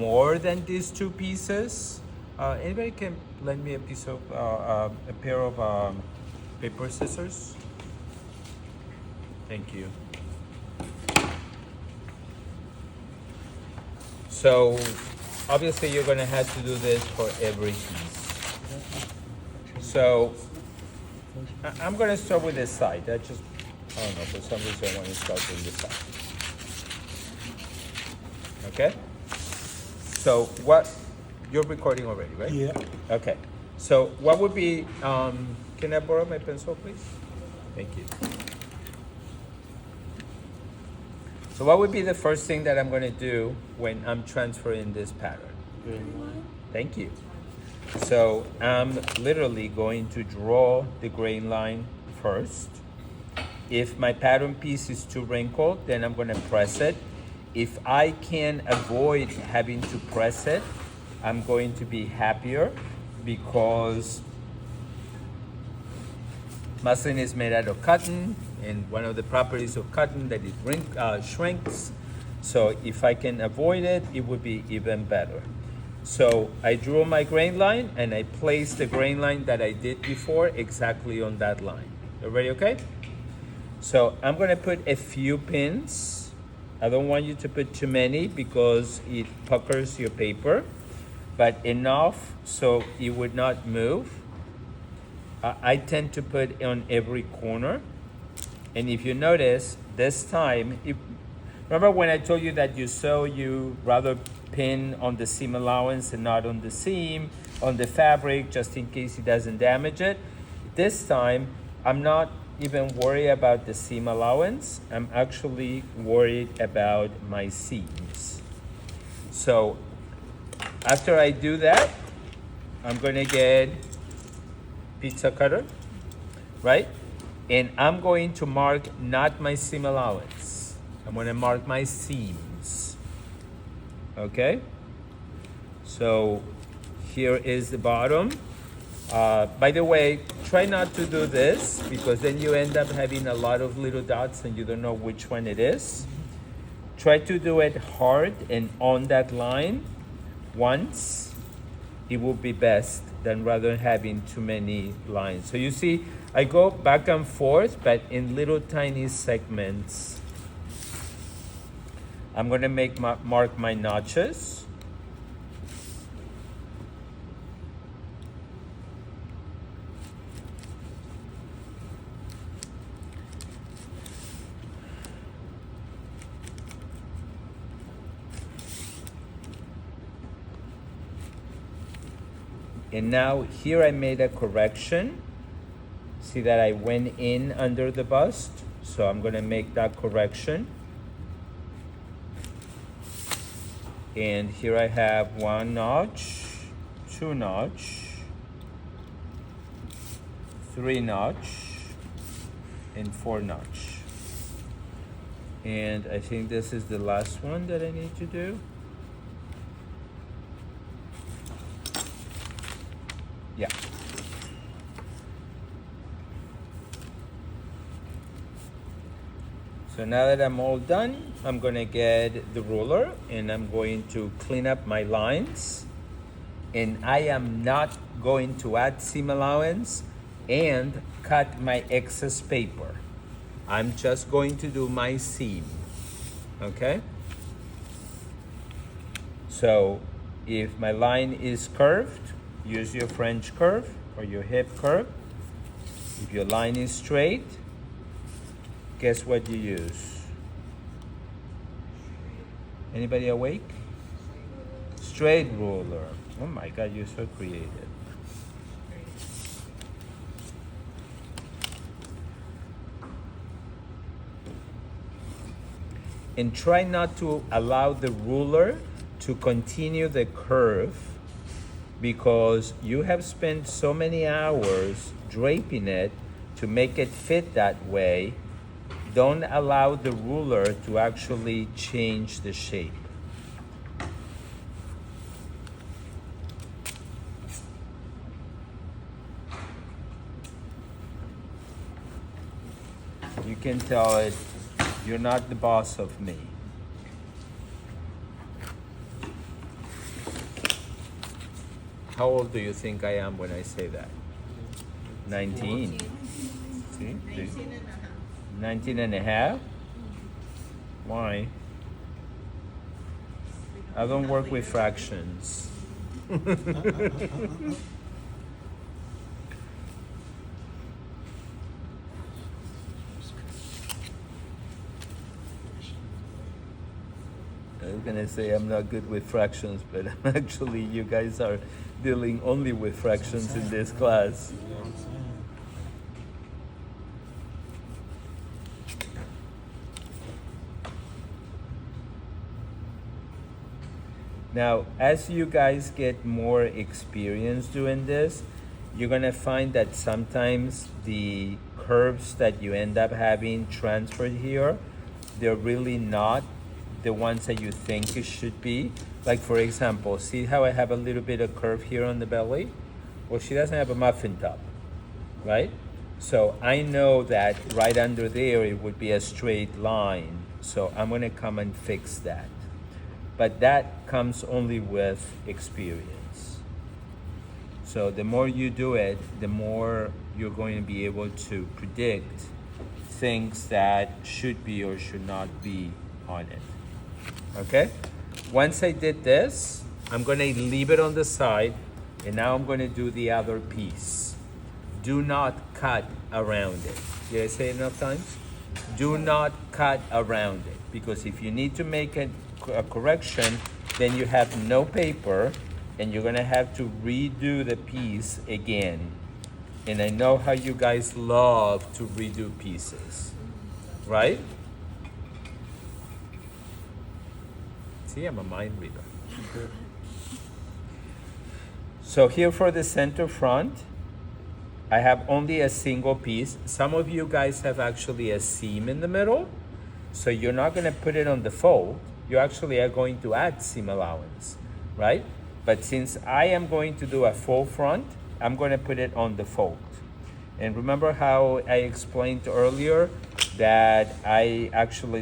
more than these two pieces. Anybody can lend me a piece of, a pair of paper scissors? Thank you. So obviously you're gonna have to do this for every piece. So I'm gonna start with this side. I don't know, for some reason I want to start with this side. Okay? So you're recording already, right? Yeah. Okay. So what would be, can I borrow my pencil, please? Thank you. So what would be the first thing that I'm going to do when I'm transferring this pattern? Thank you. So I'm literally going to draw the grain line first. If my pattern piece is too wrinkled, then I'm going to press it. If I can avoid having to press it, I'm going to be happier, because muslin is made out of cotton, and one of the properties of cotton that it shrinks. So if I can avoid it, it would be even better. So I drew my grain line and I placed the grain line that I did before exactly on that line. Everybody okay? So I'm gonna put a few pins. I don't want you to put too many because it puckers your paper, but enough so it would not move. I tend to put on every corner. And if you notice, this time, remember when I told you that you rather pin on the seam allowance and not on the seam, on the fabric, just in case it doesn't damage it? This time, I'm not even worried about the seam allowance. I'm actually worried about my seams. So after I do that, I'm gonna get pizza cutter, right? And I'm going to mark not my seam allowance. I'm gonna mark my seams, okay? So here is the bottom. By the way, try not to do this because then you end up having a lot of little dots and you don't know which one it is. Try to do it hard and on that line once. It will be best than rather having too many lines. So you see, I go back and forth, but in little tiny segments. I'm gonna mark my notches. And now here I made a correction. See that I went in under the bust? So I'm gonna make that correction. And here I have 1 notch, 2 notch, 3 notch, and 4 notch. And I think this is the last one that I need to do. Yeah. So now that I'm all done, I'm gonna get the ruler and I'm going to clean up my lines. And I am not going to add seam allowance and cut my excess paper. I'm just going to do my seam, okay? So if my line is curved, use your French curve or your hip curve. If your line is straight, guess what you use? Anybody awake? Straight ruler. Oh my God, you're so creative. And try not to allow the ruler to continue the curve, because you have spent so many hours draping it to make it fit that way. Don't allow the ruler to actually change the shape. You can tell it, you're not the boss of me. How old do you think I am when I say that? 19. See? 19 and a half? Why? I don't work with fractions. I was gonna say I'm not good with fractions, but actually you guys are dealing only with fractions in this class. Now, as you guys get more experience doing this, you're gonna find that sometimes the curves that you end up having transferred here, they're really not the ones that you think it should be. Like for example, see how I have a little bit of curve here on the belly? Well, she doesn't have a muffin top, right? So I know that right under there, it would be a straight line. So I'm gonna come and fix that. But that comes only with experience. So the more you do it, the more you're going to be able to predict things that should be or should not be on it. Okay? Once I did this, I'm going to leave it on the side, and now I'm going to do the other piece. Do not cut around it. Did I say it enough times? Do not cut around it, because if you need to make a correction, then you have no paper, and you're going to have to redo the piece again. And I know how you guys love to redo pieces, right? See, I'm a mind reader. So here for the center front, I have only a single piece. Some of you guys have actually a seam in the middle, so you're not going to put it on the fold. You actually are going to add seam allowance, right? But since I am going to do a full front, I'm going to put it on the fold. And remember how I explained earlier that I actually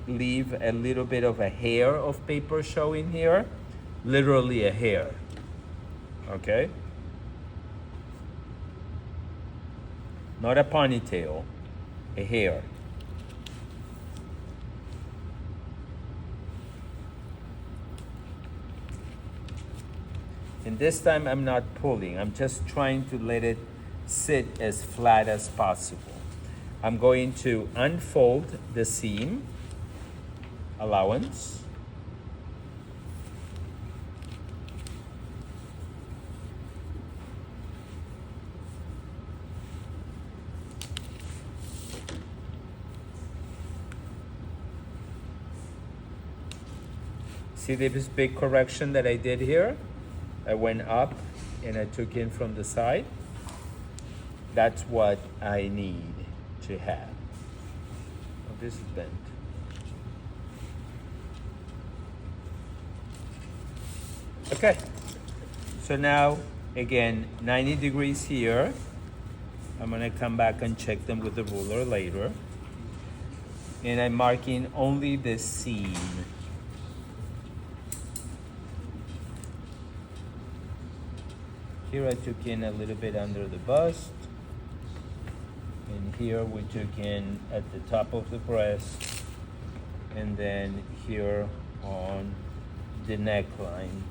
leave a little bit of a hair of paper showing here? Literally a hair, okay? Not a ponytail, a hair. And this time I'm not pulling, I'm just trying to let it sit as flat as possible. I'm going to unfold the seam allowance. See this big correction that I did here? I went up and I took in from the side. That's what I need to have. Oh, this is bent. Okay, so now again 90 degrees here. I'm gonna come back and check them with the ruler later. And I'm marking only the seam. Here I took in a little bit under the bust. And here we took in at the top of the breast. And then here on the neckline.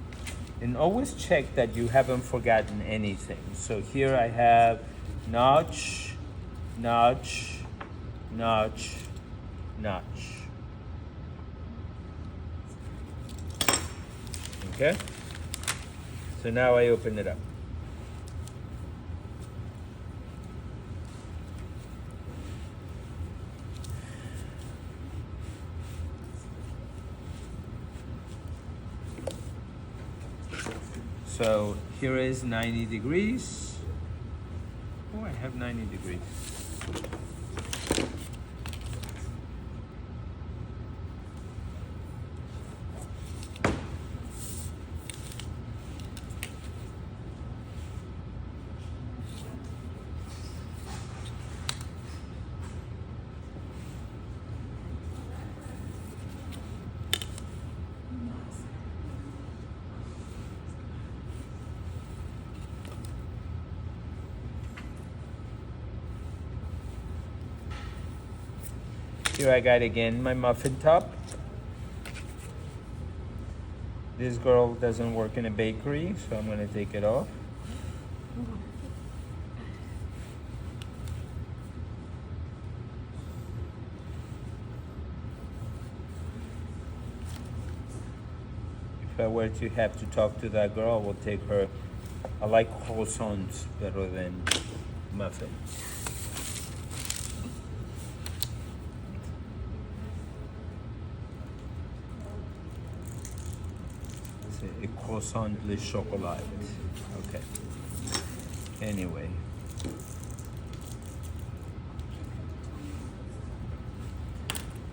And always check that you haven't forgotten anything. So here I have notch, notch, notch, notch. Okay? So now I open it up. So here is 90 degrees. Oh, I have 90 degrees. Here I got again my muffin top. This girl doesn't work in a bakery, so I'm gonna take it off. If I were to have to talk to that girl, I will take her. I like croissants better than muffins. A croissant le chocolat. Okay. Anyway.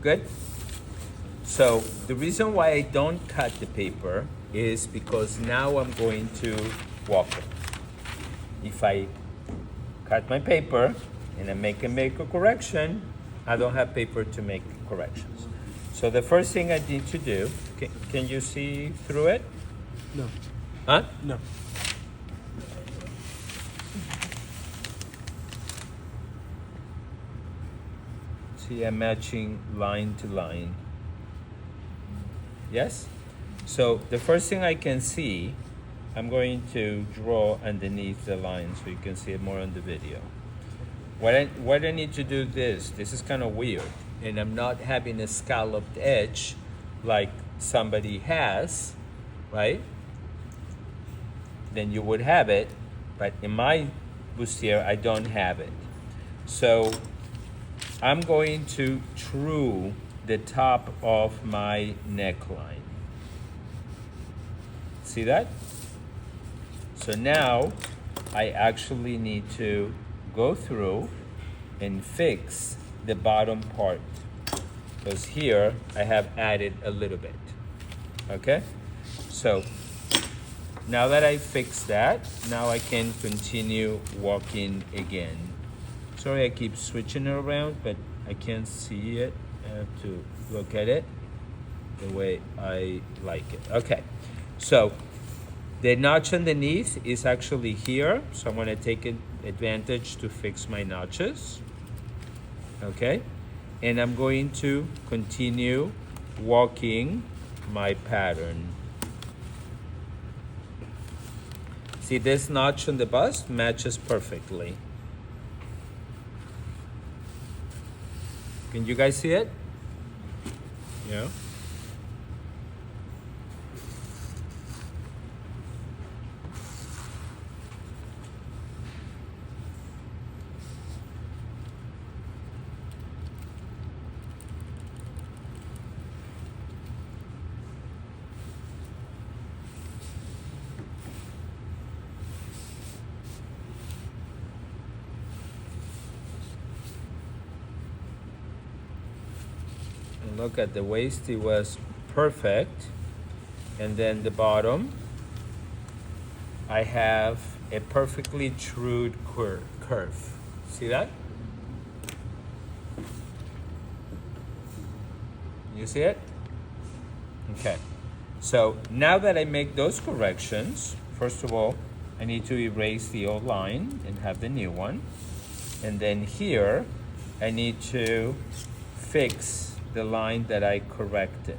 Good. So the reason why I don't cut the paper is because now I'm going to walk it. If I cut my paper and I make a correction, I don't have paper to make corrections. So the first thing I need to do, can you see through it? No. Huh? No. See, I'm matching line to line. Yes? So the first thing I can see, I'm going to draw underneath the line so you can see it more on the video. What I need to do this is kind of weird, and I'm not having a scalloped edge like somebody has, right? Then you would have it, but in my bustier, I don't have it. So I'm going to true the top of my neckline. See that? So now I actually need to go through and fix the bottom part, because here I have added a little bit. Okay? So now that I fixed that, now I can continue walking again. Sorry I keep switching it around, but I can't see it. I have to look at it the way I like it. Okay, so the notch underneath is actually here, so I'm going to take advantage to fix my notches. Okay, and I'm going to continue walking my pattern. See, this notch on the bust matches perfectly. Can you guys see it? Yeah. Look at the waist, it was perfect. And then the bottom, I have a perfectly trued curve. See that? You see it? Okay. So now that I make those corrections, first of all, I need to erase the old line and have the new one. And then here, I need to fix the line that I corrected.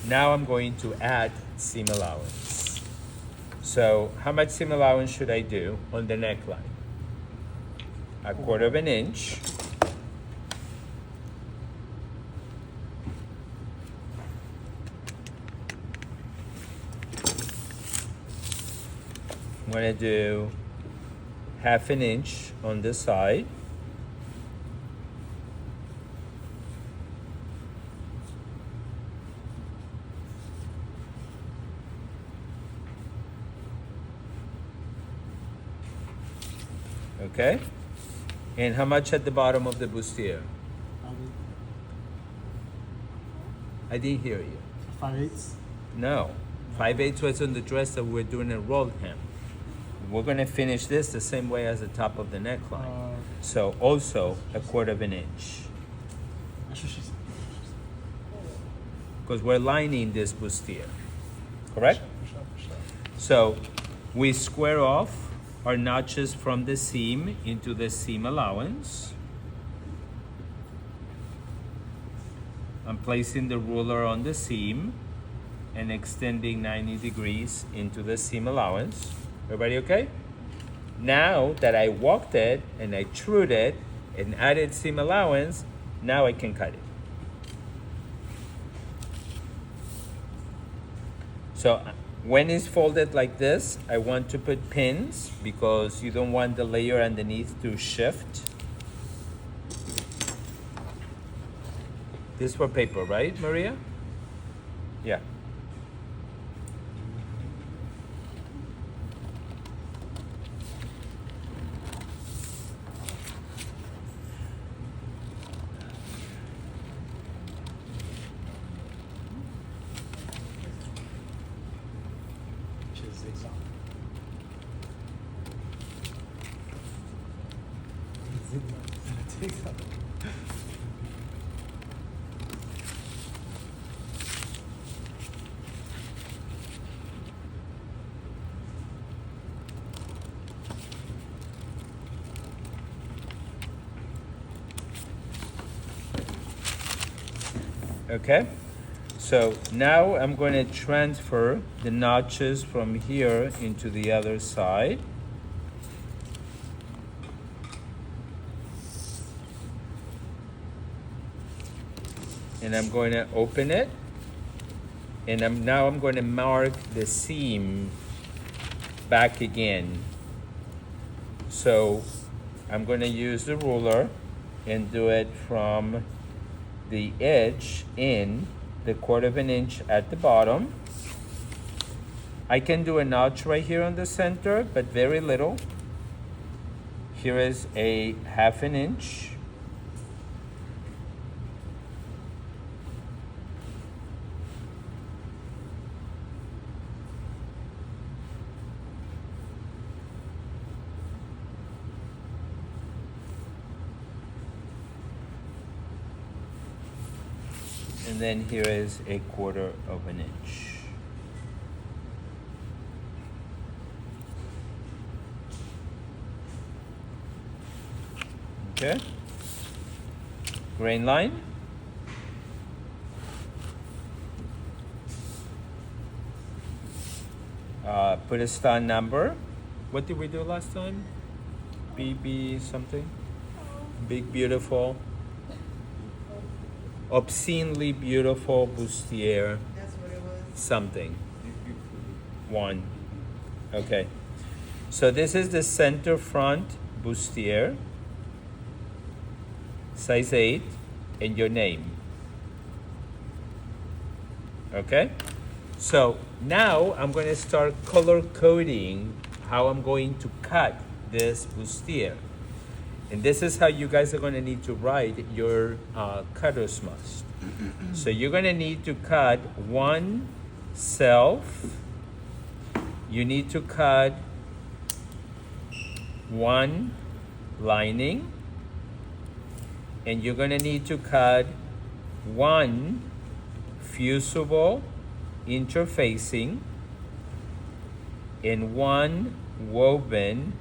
Now I'm going to add seam allowance. So how much seam allowance should I do on the neckline? 1/4 of an inch. I'm going to do 1/2 an inch on this side. Okay? And how much at the bottom of the bustier? I didn't hear you. 5/8. No. 5/8 was on the dress that we're doing a rolled hem. We're going to finish this the same way as the top of the neckline. So also 1/4 of an inch. That's what she said. Because we're lining this bustier. Correct? For sure. So we square off are notches from the seam into the seam allowance. I'm placing the ruler on the seam and extending 90 degrees into the seam allowance. Everybody okay? Now that I walked it and I trued it and added seam allowance, now I can cut it. So when it's folded like this, I want to put pins because you don't want the layer underneath to shift. This for paper, right, Maria? Yeah. Which is zigzag. Zigzag. Okay, so now I'm going to transfer the notches from here into the other side. And I'm going to open it. And now I'm going to mark the seam back again. So I'm going to use the ruler and do it from the edge in the 1/4 of an inch at the bottom. I can do a notch right here on the center, but very little. Here is a 1/2 an inch. And then here is a 1/4 of an inch. Okay. Grain line. Put a stand number. What did we do last time? BB something? Big beautiful. Obscenely beautiful bustier. That's what it was. Something. 1. Okay. So this is the center front bustier. Size 8 and your name. Okay? So now I'm going to start color coding how I'm going to cut this bustier. And this is how you guys are going to need to write your cutter's must. So you're going to need to cut 1 self. You need to cut 1 lining. And you're going to need to cut 1 fusible interfacing and 1 woven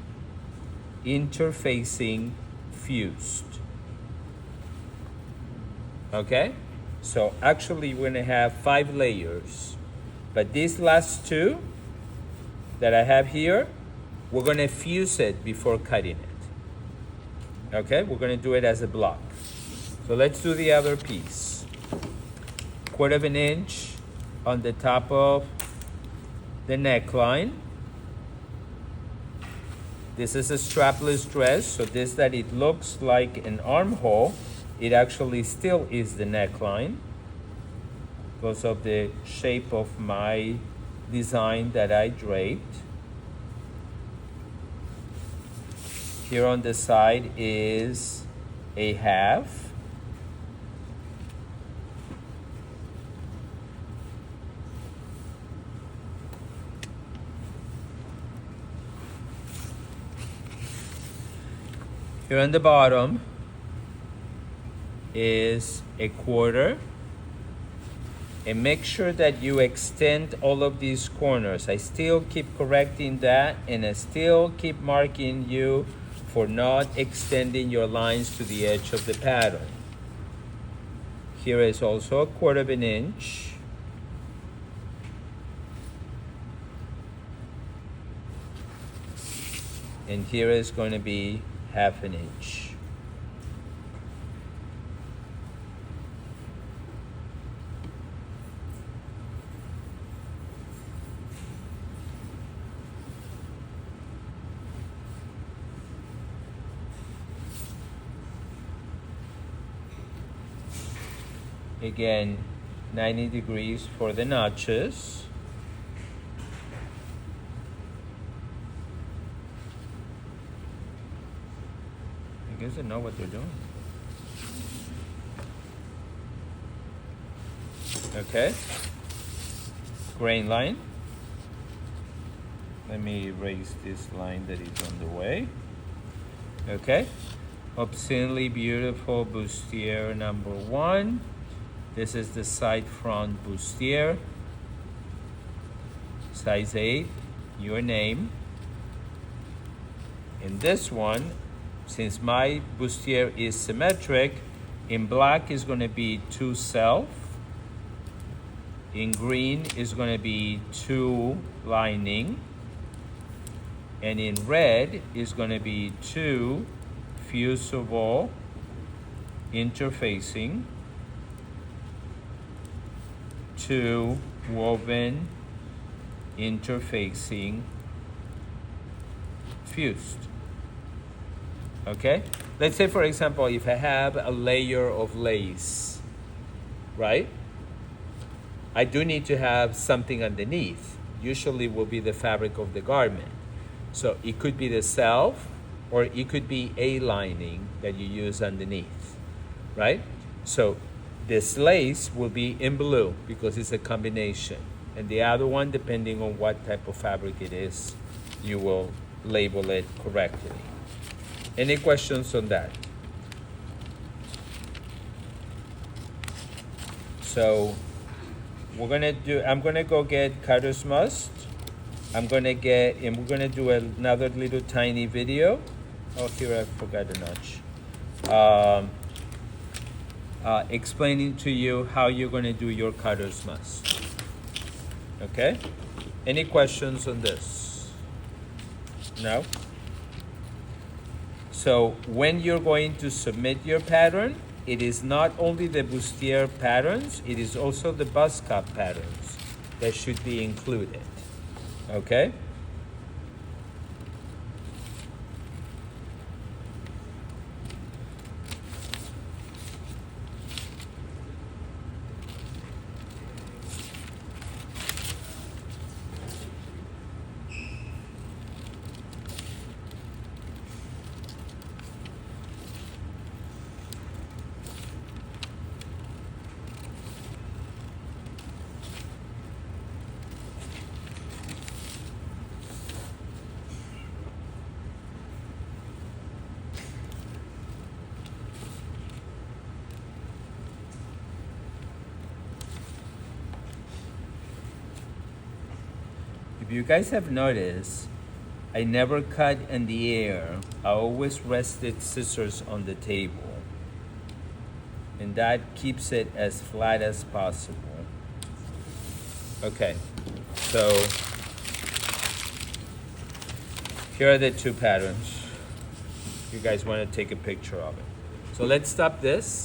interfacing fused. Okay? So actually we're going to have 5 layers. But these last 2 that I have here, we're going to fuse it before cutting it. Okay? We're going to do it as a block. So let's do the other piece. 1/4 of an inch on the top of the neckline. This is a strapless dress, so this that it looks like an armhole, it actually still is the neckline because of the shape of my design that I draped. Here on the side is a 1/2. Here on the bottom is a 1/4. And make sure that you extend all of these corners. I still keep correcting that, and I still keep marking you for not extending your lines to the edge of the pattern. Here is also 1/4 of an inch. And here is going to be 1/2 an inch. Again, 90 degrees for the notches. I guess they know what they're doing. Okay. Grain line. Let me erase this line that is on the way. Okay. Obscenely beautiful bustier number 1. This is the side front bustier. Size 8, your name. In this one, since my bustier is symmetric, in black is going to be 2 self. In green is going to be 2 lining. And in red is going to be 2 fusible interfacing, 2 woven interfacing fused. Okay? Let's say, for example, if I have a layer of lace, right? I do need to have something underneath. Usually will be the fabric of the garment. So it could be the self, or it could be a lining that you use underneath, right? So this lace will be in blue because it's a combination. And the other one, depending on what type of fabric it is, you will label it correctly. Any questions on that? So I'm gonna go get cutter's must. And we're gonna do another little tiny video. Oh, here I forgot a notch. Explaining to you how you're gonna do your cutter's must. Okay? Any questions on this? No? So when you're going to submit your pattern, it is not only the bustier patterns, it is also the bust cut patterns that should be included. Okay? If you guys have noticed, I never cut in the air. I always rested scissors on the table. And that keeps it as flat as possible. Okay, so here are the 2 patterns. You guys want to take a picture of it. So let's stop this.